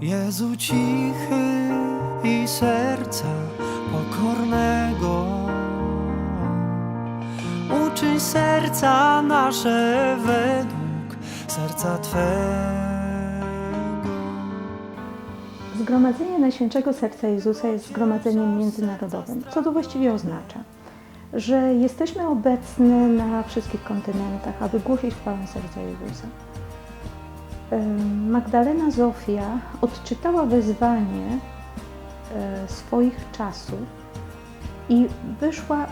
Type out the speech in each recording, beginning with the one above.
Jezu cichy i serca pokornego, uczyń serca nasze według serca Twego. Zgromadzenie Najświętszego Serca Jezusa jest zgromadzeniem międzynarodowym. Co to właściwie oznacza? Że jesteśmy obecni na wszystkich kontynentach, aby głosić chwałę Serca Jezusa. Magdalena Zofia odczytała wezwanie swoich czasów i wyszła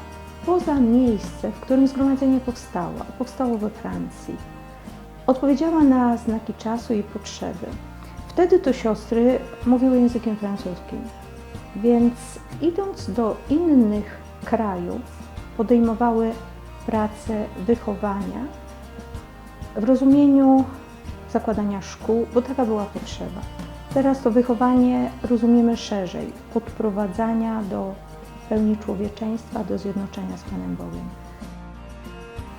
poza miejsce, w którym zgromadzenie powstało. Powstało we Francji. Odpowiedziała na znaki czasu i potrzeby. Wtedy to siostry mówiły językiem francuskim, więc idąc do innych krajów podejmowały pracę wychowania w rozumieniu zakładania szkół, bo taka była potrzeba. Teraz to wychowanie rozumiemy szerzej, podprowadzania do pełni człowieczeństwa, do zjednoczenia z Panem Bogiem.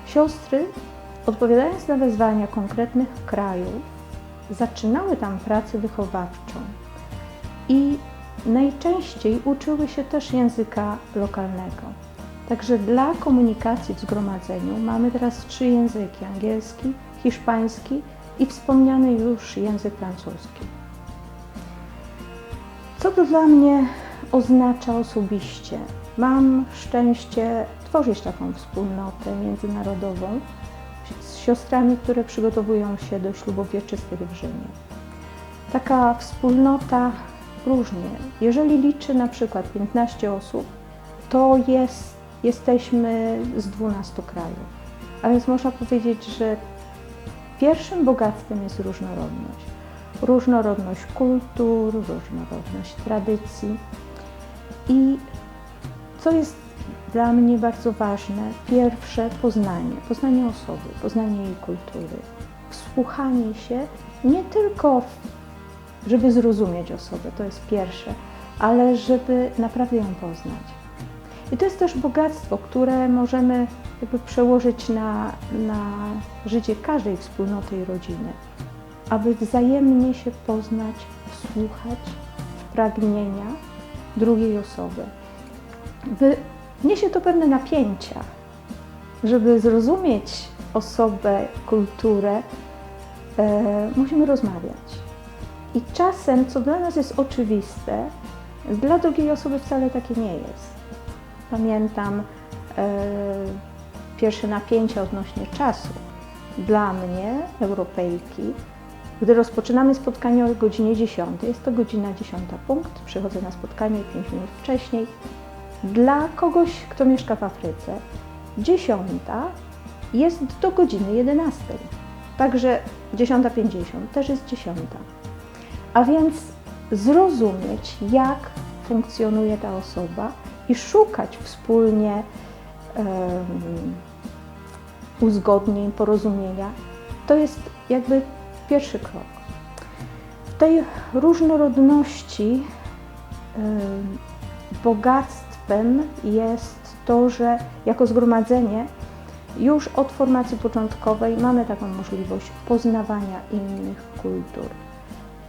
Siostry, odpowiadając na wezwania konkretnych krajów, zaczynały tam pracę wychowawczą i najczęściej uczyły się też języka lokalnego. Także dla komunikacji w zgromadzeniu mamy teraz 3 języki: angielski, hiszpański i wspomniany już język francuski. Co to dla mnie oznacza osobiście? Mam szczęście tworzyć taką wspólnotę międzynarodową z siostrami, które przygotowują się do ślubów wieczystych w Rzymie. Taka wspólnota różnie. Jeżeli liczy na przykład 15 osób, to jesteśmy z 12 krajów. A więc można powiedzieć, że pierwszym bogactwem jest różnorodność. Różnorodność kultur, różnorodność tradycji. I co jest dla mnie bardzo ważne, pierwsze poznanie osoby, poznanie jej kultury, wsłuchanie się nie tylko, żeby zrozumieć osobę, to jest pierwsze, ale żeby naprawdę ją poznać. I to jest też bogactwo, które możemy jakby przełożyć na życie każdej wspólnoty i rodziny, aby wzajemnie się poznać, wsłuchać w pragnienia drugiej osoby. Niesie to pewne napięcia. Żeby zrozumieć osobę, kulturę, musimy rozmawiać. I czasem, co dla nas jest oczywiste, dla drugiej osoby wcale takie nie jest. Pamiętam pierwsze napięcia odnośnie czasu. Dla mnie, Europejki, gdy rozpoczynamy spotkanie o godzinie 10, jest to godzina 10 punkt, przychodzę na spotkanie 5 minut wcześniej. Dla kogoś, kto mieszka w Afryce, 10 jest do godziny 11. Także 10:50 też jest 10. A więc zrozumieć, jak funkcjonuje ta osoba i szukać wspólnie uzgodnień, porozumienia, to jest jakby pierwszy krok. W tej różnorodności bogactwem jest to, że jako zgromadzenie już od formacji początkowej mamy taką możliwość poznawania innych kultur.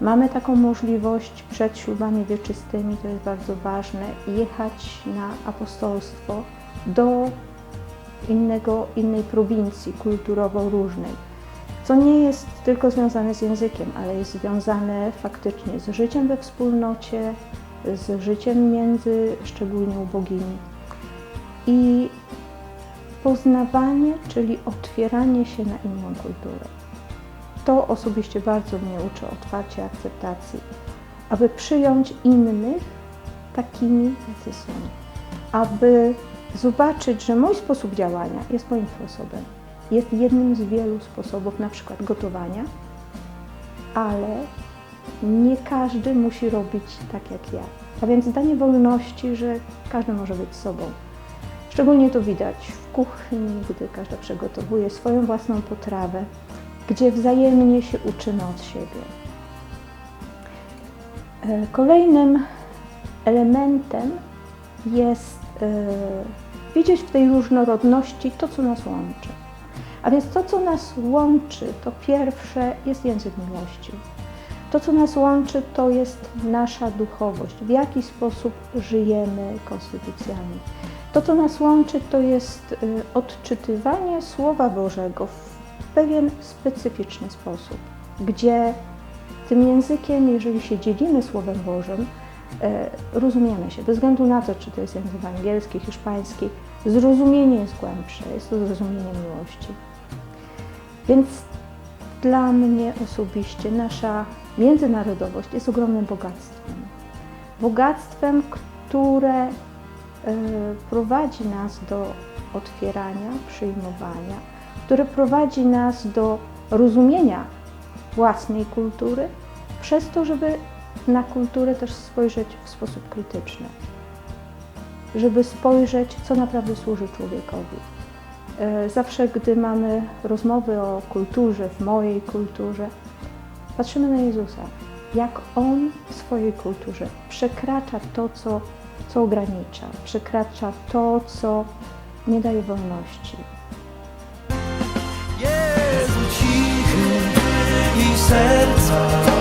Mamy taką możliwość przed ślubami wieczystymi, to jest bardzo ważne, jechać na apostolstwo do innej prowincji kulturowo różnej, co nie jest tylko związane z językiem, ale jest związane faktycznie z życiem we wspólnocie, z życiem między szczególnie ubogimi. I poznawanie, czyli otwieranie się na inną kulturę. To osobiście bardzo mnie uczy otwarcia, akceptacji, aby przyjąć innych takimi, jacy są. Aby zobaczyć, że mój sposób działania jest moim sposobem. Jest jednym z wielu sposobów, na przykład gotowania, ale nie każdy musi robić tak jak ja. A więc danie wolności, że każdy może być sobą. Szczególnie to widać w kuchni, gdy każda przygotowuje swoją własną potrawę, gdzie wzajemnie się uczymy od siebie. Kolejnym elementem jest widzieć w tej różnorodności to, co nas łączy. A więc to, co nas łączy, to pierwsze jest język miłości. To, co nas łączy, to jest nasza duchowość, w jaki sposób żyjemy konstytucjami. To, co nas łączy, to jest odczytywanie Słowa Bożego w pewien specyficzny sposób, gdzie tym językiem, jeżeli się dzielimy Słowem Bożym, rozumiemy się, bez względu na to, czy to jest język angielski, hiszpański, zrozumienie jest głębsze, jest to zrozumienie miłości. Więc dla mnie osobiście nasza międzynarodowość jest ogromnym bogactwem. Bogactwem, które prowadzi nas do otwierania, przyjmowania, które prowadzi nas do rozumienia własnej kultury, przez to, żeby na kulturę też spojrzeć w sposób krytyczny, żeby spojrzeć, co naprawdę służy człowiekowi. Zawsze, gdy mamy rozmowy o kulturze, w mojej kulturze, patrzymy na Jezusa, jak On w swojej kulturze przekracza to, co ogranicza, przekracza to, co nie daje wolności. Jezu cichy i serca